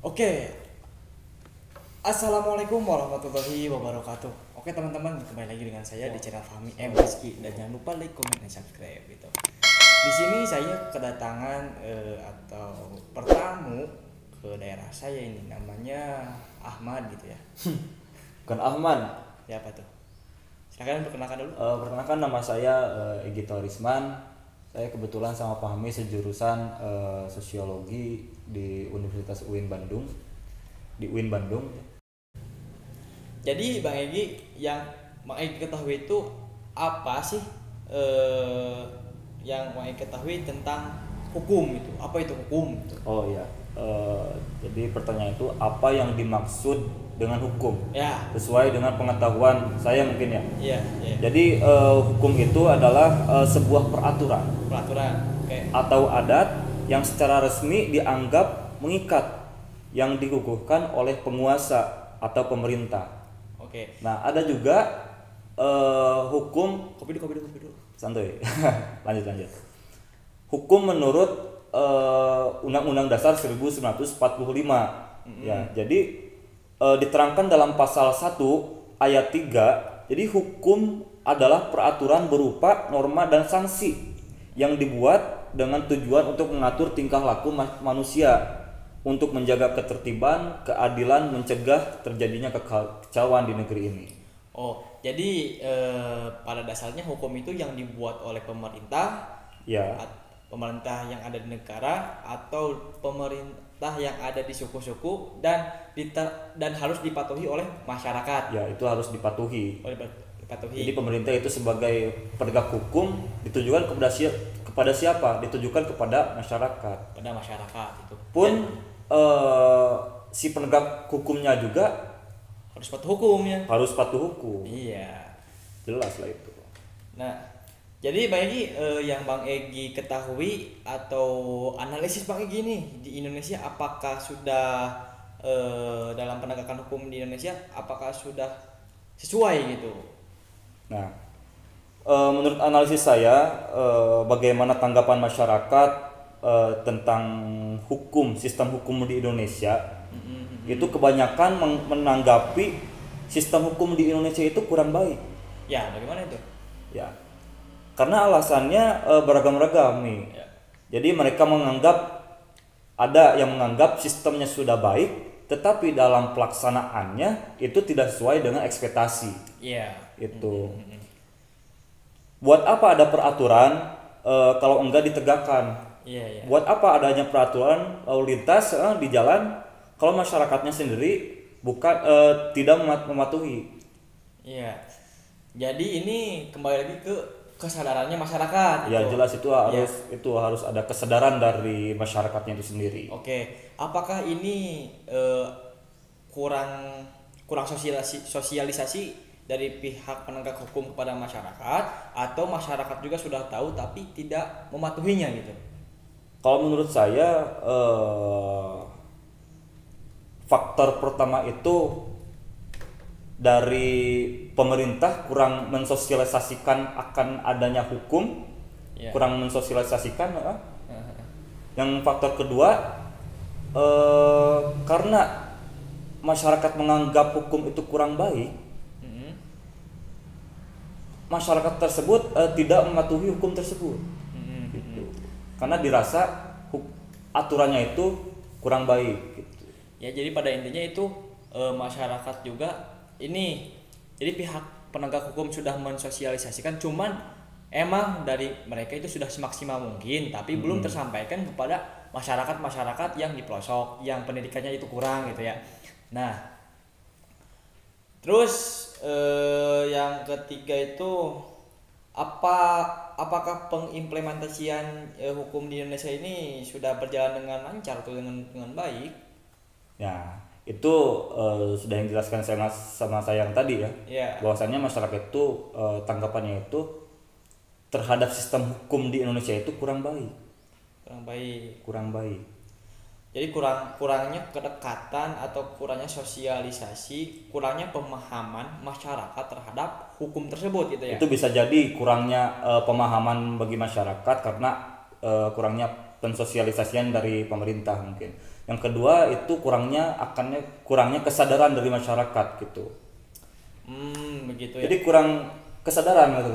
Oke, Assalamualaikum warahmatullahi wabarakatuh. Oke teman-teman, kembali lagi dengan saya di channel Fahmi M Rizky dan jangan lupa like, comment, dan subscribe gitu. Di sini saya kedatangan atau bertamu ke daerah saya ini namanya Ahmad gitu ya. Bukan Ahmad. Ya apa tuh? Silakan perkenalkan dulu. Perkenalkan nama saya Egy Torisman. Saya kebetulan sama Fahmi sejurusan sosiologi di Universitas UIN Bandung. Di UIN Bandung. Jadi Bang Egy, yang Bang Egy ketahui itu apa sih yang Bang Egy ketahui tentang hukum itu? Apa itu hukum? Oh iya. Jadi pertanyaan itu apa yang dimaksud dengan hukum? Ya. Sesuai dengan pengetahuan saya mungkin ya. Iya, iya. Jadi hukum itu adalah sebuah peraturan Oke. atau adat yang secara resmi dianggap mengikat yang dikukuhkan oleh penguasa atau pemerintah. Oke. Nah, ada juga hukum Kopi dulu. santuy. lanjut. Hukum menurut Undang-Undang Dasar 1945. Ya, jadi diterangkan dalam pasal 1 ayat 3. Jadi hukum adalah peraturan berupa norma dan sanksi yang dibuat dengan tujuan untuk mengatur tingkah laku manusia untuk menjaga ketertiban, keadilan, mencegah terjadinya kekacauan di negeri ini. Oh, jadi pada dasarnya hukum itu yang dibuat oleh pemerintah, Ya. pemerintah yang ada di negara atau pemerintah yang ada di suku-suku dan harus dipatuhi oleh masyarakat. Ya, itu harus dipatuhi. Dipatuhi. Jadi pemerintah itu sebagai penegak hukum ditujukan kepada siapa? Ditujukan kepada masyarakat. Pada masyarakat itu. Pun si penegak hukumnya juga Harus patuh hukumnya. harus patuh hukum. Iya. Jelas lah itu. Nah, jadi Bang Egy, yang Bang Egy ketahui atau analisis Bang Egy nih di Indonesia, apakah sudah dalam penegakan hukum di Indonesia apakah sudah sesuai gitu? Nah, menurut analisis saya, bagaimana tanggapan masyarakat tentang hukum, sistem hukum di Indonesia, itu kebanyakan menanggapi sistem hukum di Indonesia itu kurang baik. Ya, bagaimana itu? Ya, karena alasannya beragam-ragam nih. Ya. Jadi mereka ada yang menganggap sistemnya sudah baik, tetapi dalam pelaksanaannya itu tidak sesuai dengan ekspektasi. Iya. Itu. Buat apa ada peraturan kalau enggak ditegakkan? Iya. Buat apa adanya peraturan lalu lintas di jalan kalau masyarakatnya sendiri bukan tidak mematuhi? Iya. Jadi ini kembali lagi ke kesadarannya masyarakat. Ya gitu. jelas itu harus ada kesadaran dari masyarakatnya itu sendiri. Oke, apakah ini kurang sosialisasi dari pihak penegak hukum kepada masyarakat, atau masyarakat juga sudah tahu tapi tidak mematuhinya gitu? Kalau menurut saya faktor pertama itu dari pemerintah kurang mensosialisasikan akan adanya hukum, Ya. kurang mensosialisasikan. Yang faktor kedua karena masyarakat menganggap hukum itu kurang baik, masyarakat tersebut tidak mematuhi hukum tersebut. Gitu. Karena dirasa aturannya itu kurang baik. Gitu. Ya, jadi pada intinya itu masyarakat juga ini, jadi pihak penegak hukum sudah mensosialisasikan, cuman emang dari mereka itu sudah semaksimal mungkin, tapi belum tersampaikan kepada masyarakat yang di pelosok, yang pendidikannya itu kurang gitu ya. Nah, terus yang ketiga itu apakah pengimplementasian hukum di Indonesia ini sudah berjalan dengan lancar atau dengan baik? Ya, itu sudah yang dijelaskan sama saya yang tadi ya. Ya. Bahwasannya masyarakat itu tanggapannya itu terhadap sistem hukum di Indonesia itu kurang baik. Kurang baik. Jadi kurangnya kedekatan atau kurangnya sosialisasi, kurangnya pemahaman masyarakat terhadap hukum tersebut gitu ya. Itu bisa jadi kurangnya pemahaman bagi masyarakat karena kurangnya pensosialisasian dari pemerintah mungkin. Yang kedua itu kurangnya kesadaran dari masyarakat gitu. Begitu ya. Jadi kurang kesadaran gitu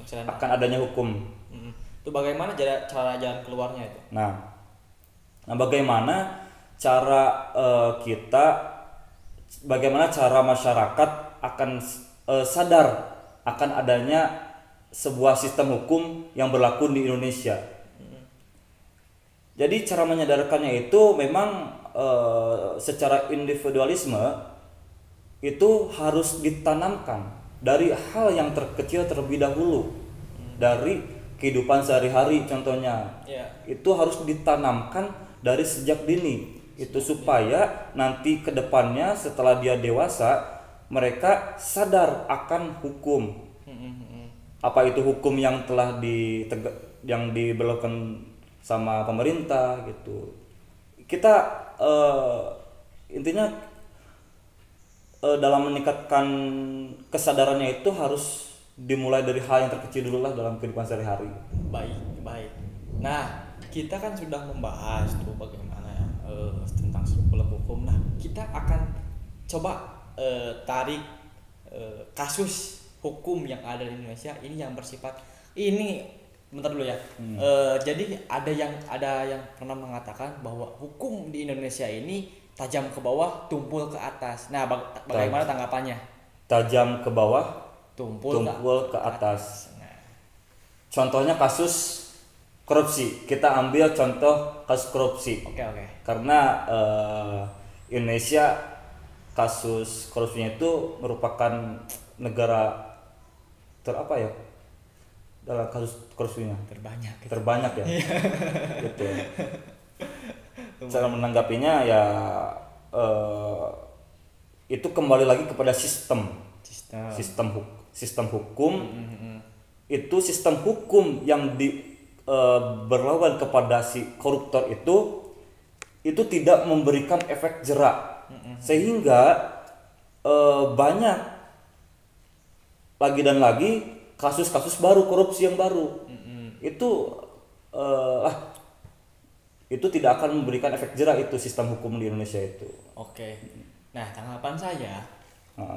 Kesadaran. akan adanya hukum. Itu bagaimana cara jalan keluarnya itu? Nah, bagaimana cara bagaimana cara masyarakat akan sadar akan adanya sebuah sistem hukum yang berlaku di Indonesia. Jadi cara menyadarkannya itu memang secara individualisme itu harus ditanamkan dari hal yang terkecil terlebih dahulu, dari kehidupan sehari-hari contohnya. Itu harus ditanamkan dari sejak dini itu supaya nanti kedepannya setelah dia dewasa mereka sadar akan hukum. Apa itu hukum yang telah yang diberlakukan sama pemerintah gitu. Kita intinya dalam meningkatkan kesadarannya itu harus dimulai dari hal yang terkecil dulu lah dalam kehidupan sehari-hari. Baik. Nah, kita kan sudah membahas tuh bagaimana tentang seluk-beluk hukum. Nah, kita akan coba tarik kasus hukum yang ada di Indonesia ini yang bersifat ini. Bentar dulu ya. Jadi ada yang pernah mengatakan bahwa hukum di Indonesia ini tajam ke bawah, tumpul ke atas. Nah, bagaimana tanggapannya? Tajam ke bawah, tumpul ke atas. Nah. Contohnya kasus korupsi. Kita ambil contoh kasus korupsi. Oke. Karena Indonesia kasus korupsinya itu merupakan negara dalam kasus korupsinya terbanyak ya. Gitu. Cara menanggapinya ya itu kembali lagi kepada sistem hukum. Itu sistem hukum yang berlawan kepada si koruptor itu tidak memberikan efek jerak, sehingga banyak lagi dan lagi kasus-kasus baru korupsi yang baru. Itu tidak akan memberikan efek jerak itu sistem hukum di Indonesia itu. Oke. Nah, tanggapan saya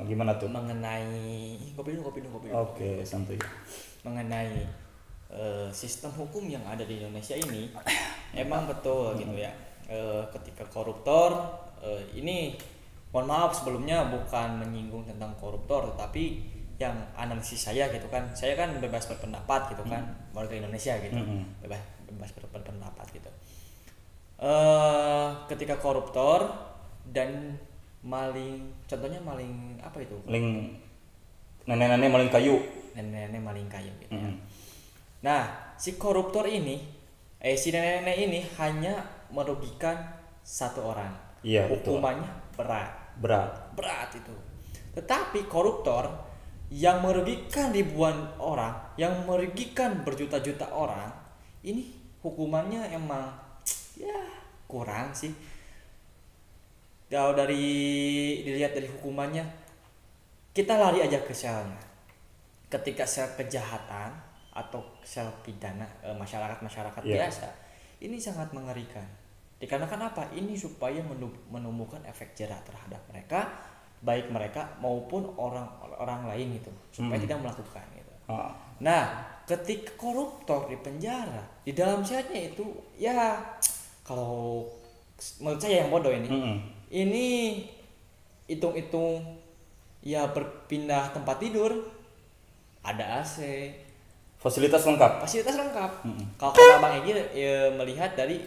gimana tuh mengenai kopi dulu. Oke, santuy. Mengenai sistem hukum yang ada di Indonesia ini emang betul gitu ya. Ketika koruptor ini, mohon maaf sebelumnya bukan menyinggung tentang koruptor, tetapi yang analisis saya gitu kan, saya kan bebas berpendapat gitu kan, warga Indonesia gitu, bebas berpendapat gitu. Ketika koruptor dan maling, contohnya maling apa itu? Nenek-nenek maling kayu. Nenek-nenek maling kayu gitu ya. Nah, si koruptor ini, si nenek-nenek ini hanya merugikan satu orang. Iya, hukumannya berat itu. Tetapi koruptor yang merugikan ribuan orang, yang merugikan berjuta-juta orang, ini hukumannya emang ya kurang sih. Kalau dilihat dari hukumannya, kita lari aja ke selnya. Ketika sel kejahatan atau sel pidana masyarakat biasa, ini sangat mengerikan. Dikarenakan apa? Ini supaya menumbuhkan efek jerak terhadap mereka, baik mereka maupun orang lain gitu, supaya tidak melakukan gitu. Nah, ketika koruptor di penjara, di dalam selnya itu ya, kalau menurut saya yang bodoh ini hitung-hitung ya, berpindah tempat tidur, ada AC, fasilitas lengkap. Kalau kata Bang Egy ya, melihat dari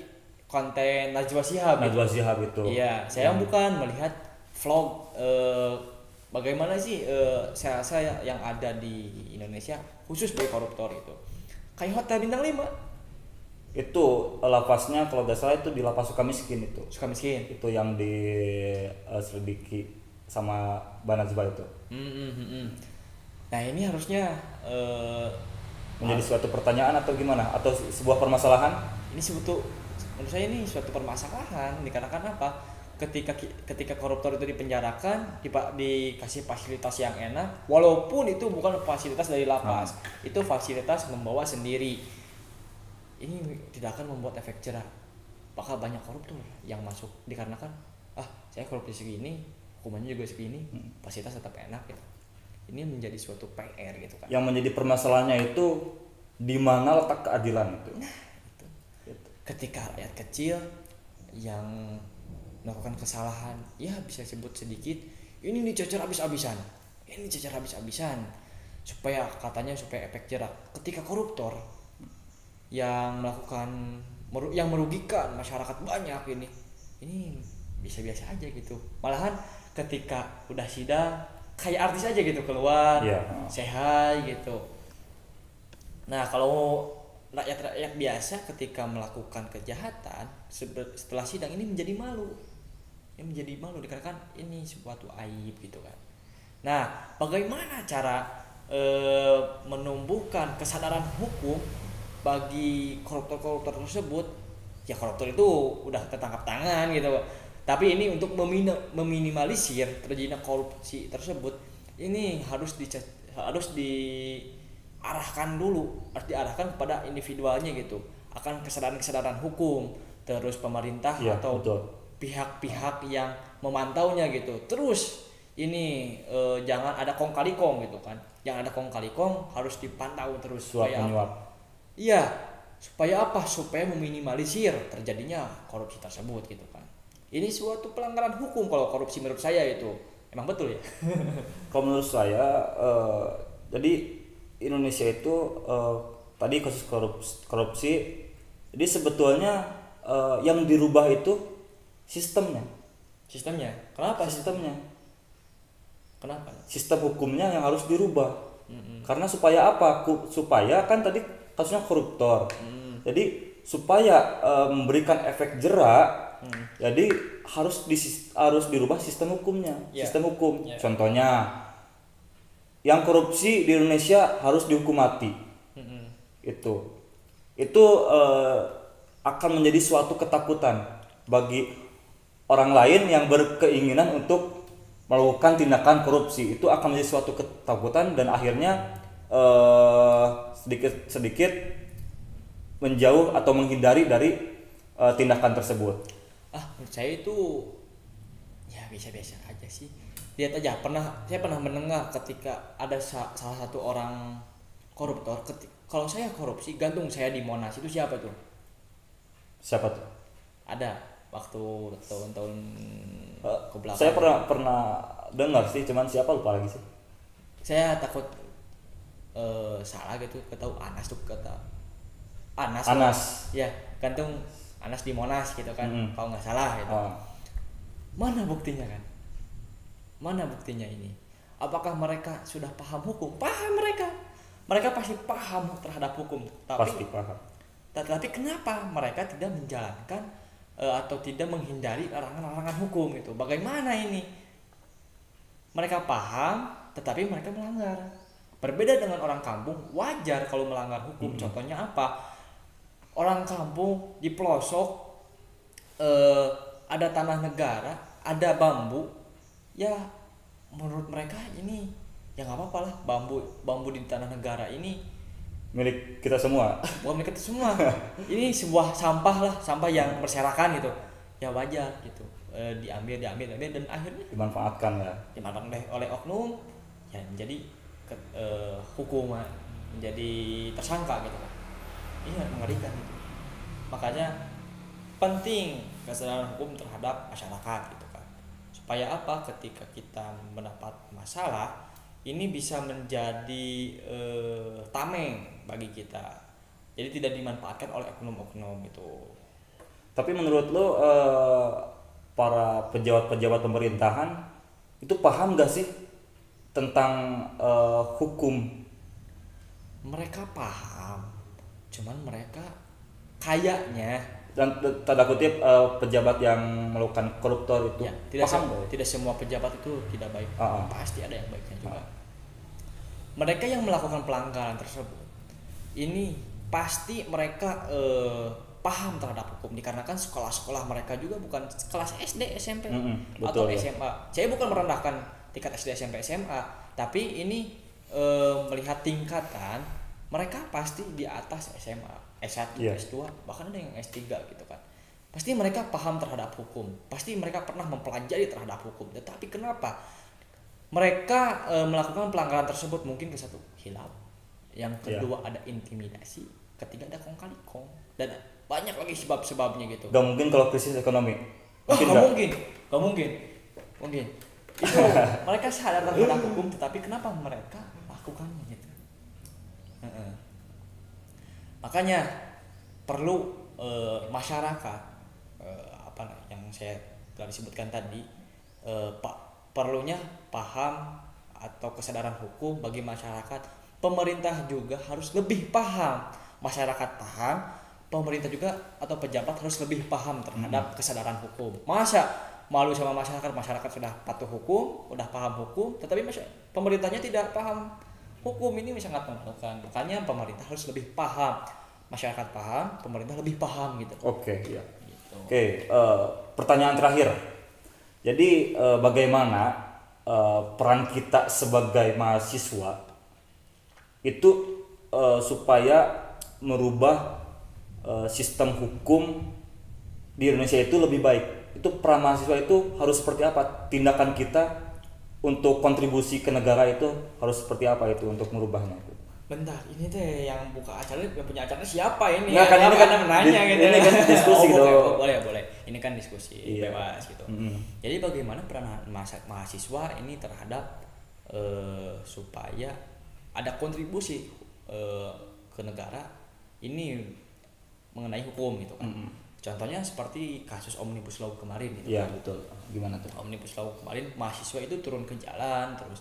konten Najwa Shihab itu. Iya, saya bukan melihat vlog bagaimana sih sel-sel yang ada di Indonesia khusus bagi koruptor itu. Kayak Hotel Bintang 5. Itu lapasnya kalau nggak salah itu di lapas Sukamiskin itu. Itu yang diselidiki sama Banazba itu. Nah, ini harusnya menjadi suatu pertanyaan atau gimana? Atau sebuah permasalahan? Menurut saya ini suatu permasalahan, dikarenakan apa? Ketika koruptor itu dipenjarakan, dikasih fasilitas yang enak, walaupun itu bukan fasilitas dari lapas, itu fasilitas membawa sendiri. Ini tidak akan membuat efek jerak. bakal banyak koruptor yang masuk dikarenakan saya korupsi segini, hukumannya juga segini, fasilitas tetap enak gitu. Ini menjadi suatu PR gitu kan. Yang menjadi permasalahannya itu di mana letak keadilan itu. Nah, itu. Ketika rakyat kecil yang melakukan kesalahan, ya bisa sebut sedikit, ini dicecer habis-habisan. Ini dicecer habis-habisan. Supaya efek jerak. Ketika koruptor yang melakukan yang merugikan masyarakat banyak ini biasa-biasa aja gitu. Malahan ketika udah sidang kayak artis aja gitu keluar, sehat gitu. Nah, kalau rakyat biasa ketika melakukan kejahatan setelah sidang ini menjadi malu. Ini menjadi malu dikarenakan ini suatu aib gitu kan. Nah, bagaimana cara menumbuhkan kesadaran hukum bagi koruptor tersebut? Ya koruptor itu udah tertangkap tangan gitu. Tapi ini untuk meminimalisir terjadinya korupsi tersebut, ini harus diarahkan diarahkan kepada individualnya gitu, akan kesadaran hukum, terus pemerintah atau pihak-pihak yang memantaunya gitu. Terus ini jangan ada kong kali kong gitu kan, yang ada kong kali kong harus dipantau terus supaya supaya meminimalisir terjadinya korupsi tersebut gitu kan. Ini suatu pelanggaran hukum kalau korupsi menurut saya itu. Emang betul ya? Kalau menurut saya jadi Indonesia itu tadi kasus korupsi, jadi sebetulnya yang dirubah itu sistemnya. Kenapa sistemnya? Kenapa? Sistem hukumnya yang harus dirubah. Karena supaya apa? Supaya kan tadi kasusnya koruptor. Jadi supaya memberikan efek jerak, jadi harus dirubah sistem hukumnya. Sistem hukum. Contohnya yang korupsi di Indonesia harus dihukum mati. Itu akan menjadi suatu ketakutan bagi orang lain yang berkeinginan untuk melakukan tindakan korupsi. Itu akan menjadi suatu ketakutan dan akhirnya sedikit menjauh atau menghindari dari tindakan tersebut. Menurut saya itu ya biasa-biasa aja sih. Lihat aja, saya pernah mendengar ketika ada salah satu orang koruptor, kalau saya korupsi gantung saya di Monas, itu siapa tuh? Ada waktu tahun-tahun kebelakang. Saya pernah dengar sih, cuman siapa lupa lagi sih. Saya takut salah gitu, ketahu Anas tuh kata Anas. Ya, gantung Anas di Monas gitu kan, kalau nggak salah gitu. Mana buktinya kan? Mana buktinya ini? Apakah mereka sudah paham hukum? Paham mereka pasti paham terhadap hukum. Pasti paham. Tapi kenapa mereka tidak menjalankan atau tidak menghindari larangan-larangan hukum gitu? Bagaimana ini? Mereka paham, tetapi mereka melanggar. Berbeda dengan orang kampung, wajar kalau melanggar hukum. Contohnya apa? Orang kampung di pelosok ada tanah negara, ada bambu, ya menurut mereka ini ya nggak apa-apa lah, bambu di tanah negara ini milik kita semua. Bukan milik kita semua. Ini sebuah sampah yang berserakan gitu, ya wajar gitu, diambil dan akhirnya dimanfaatkan oleh oknum, ya menjadi hukuman, menjadi tersangka gitu kan. Ini mengerikan gitu. Makanya penting kesadaran hukum terhadap masyarakat gitu kan. Supaya apa? Ketika kita mendapat masalah, ini bisa menjadi tameng bagi kita. Jadi tidak dimanfaatkan oleh oknum-oknum gitu. Tapi menurut lo para pejabat-pejabat pemerintahan itu paham gak sih tentang hukum? Mereka paham, cuman mereka kayaknya, dan tanda kutip pejabat yang melakukan koruptor itu ya, tidak semua pejabat itu tidak baik. Pasti ada yang baiknya juga. Mereka yang melakukan pelanggaran tersebut ini pasti mereka paham terhadap hukum, dikarenakan sekolah-sekolah mereka juga bukan kelas SD, SMP atau SMA. Saya bukan merendahkan tingkat SD, SMP, SMA, tapi ini melihat tingkatan mereka pasti di atas SMA, S1, S2, bahkan ada yang S3 gitu kan. pasti mereka paham terhadap hukum, pasti mereka pernah mempelajari terhadap hukum. Tetapi kenapa mereka melakukan pelanggaran tersebut? Mungkin ke satu hilaf, yang kedua ada intimidasi, ketiga ada kong kali kong, dan banyak lagi sebab-sebabnya gitu. Gak mungkin kalau krisis ekonomi. Gak mungkin. Itu mereka sadar terhadap hukum, tetapi kenapa mereka lakukannya gitu? Makanya perlu masyarakat yang saya telah disebutkan tadi, perlunya paham atau kesadaran hukum bagi masyarakat. Pemerintah juga harus lebih paham. Masyarakat paham, pemerintah juga atau pejabat harus lebih paham terhadap kesadaran hukum. Masa malu sama masyarakat sudah patuh hukum, udah paham hukum, tetapi pemerintahnya tidak paham hukum, ini sangat memalukan. Makanya pemerintah harus lebih paham, masyarakat paham, pemerintah lebih paham gitu. Oke, ya. Gitu. Pertanyaan terakhir. Jadi bagaimana peran kita sebagai mahasiswa itu supaya merubah sistem hukum di Indonesia itu lebih baik? Itu peran mahasiswa itu harus seperti apa? Tindakan kita untuk kontribusi ke negara itu harus seperti apa itu untuk merubahnya? Bentar, ini teh yang buka acara, yang punya acara siapa ini? Nggak, kan ini kan menanya gitu. Ini kan diskusi gitu. Boleh. Ini kan diskusi bebas gitu. Jadi bagaimana peran mahasiswa ini terhadap supaya ada kontribusi ke negara ini mengenai hukum gitu kan. Contohnya seperti kasus Omnibus Law kemarin gitu. Iya, betul. Gimana tuh? Omnibus Law kemarin mahasiswa itu turun ke jalan terus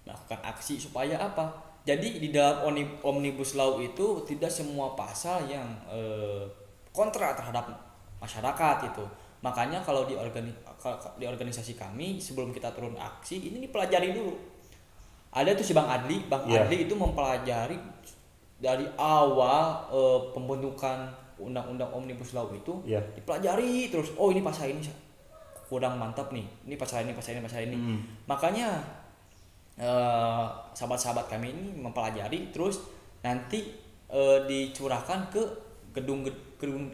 melakukan aksi supaya apa? Jadi di dalam Omnibus Law itu tidak semua pasal yang kontra terhadap masyarakat itu. Makanya kalau di organisasi kami sebelum kita turun aksi ini dipelajari dulu. Ada tuh si Bang Adli itu mempelajari dari awal pembentukan undang-undang Omnibus Law itu dipelajari terus. Oh, ini pasal ini kurang mantap nih. Ini pasal ini. Makanya sahabat-sahabat kami ini mempelajari terus nanti dicurahkan ke gedung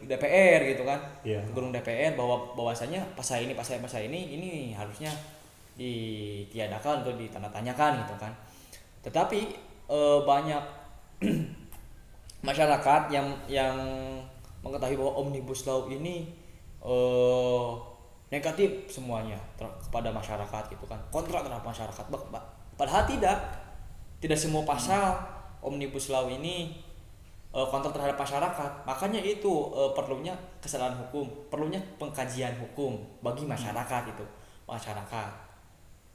DPR gitu kan. Ke gedung DPR bahwasanya pasal ini harusnya ditiadakan atau ditandatanyakan gitu kan. Tetapi banyak masyarakat yang mengetahui bahwa Omnibus Law ini negatif semuanya kepada masyarakat gitu kan, kontra terhadap masyarakat. Padahal tidak semua pasal Omnibus Law ini kontra terhadap masyarakat. Makanya itu perlunya kesadaran hukum, perlunya pengkajian hukum bagi masyarakat itu, masyarakat.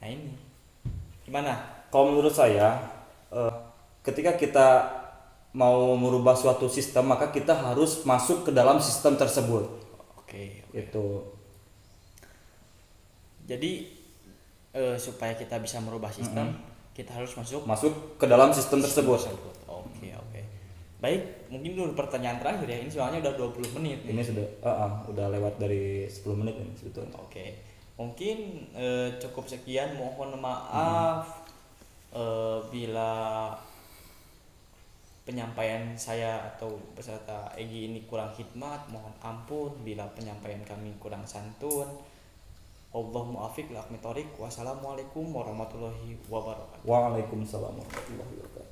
Nah ini gimana? Kalau menurut saya ketika kita mau merubah suatu sistem maka kita harus masuk ke dalam sistem tersebut. Oke. Itu. Jadi supaya kita bisa merubah sistem, kita harus masuk ke dalam sistem tersebut. Oke. Baik, mungkin dulu pertanyaan terakhir ya. Ini soalnya udah 20 menit nih. Ini udah lewat dari 10 menit ini sebetulnya. Oke. Mungkin cukup sekian, mohon maaf bila penyampaian saya atau peserta Egi ini kurang hikmat, mohon ampun bila penyampaian kami kurang santun. Allahumma muwaffiq ila aqwamit thoriq. Wassalamualaikum warahmatullahi wabarakatuh. Waalaikumsalam warahmatullahi wabarakatuh.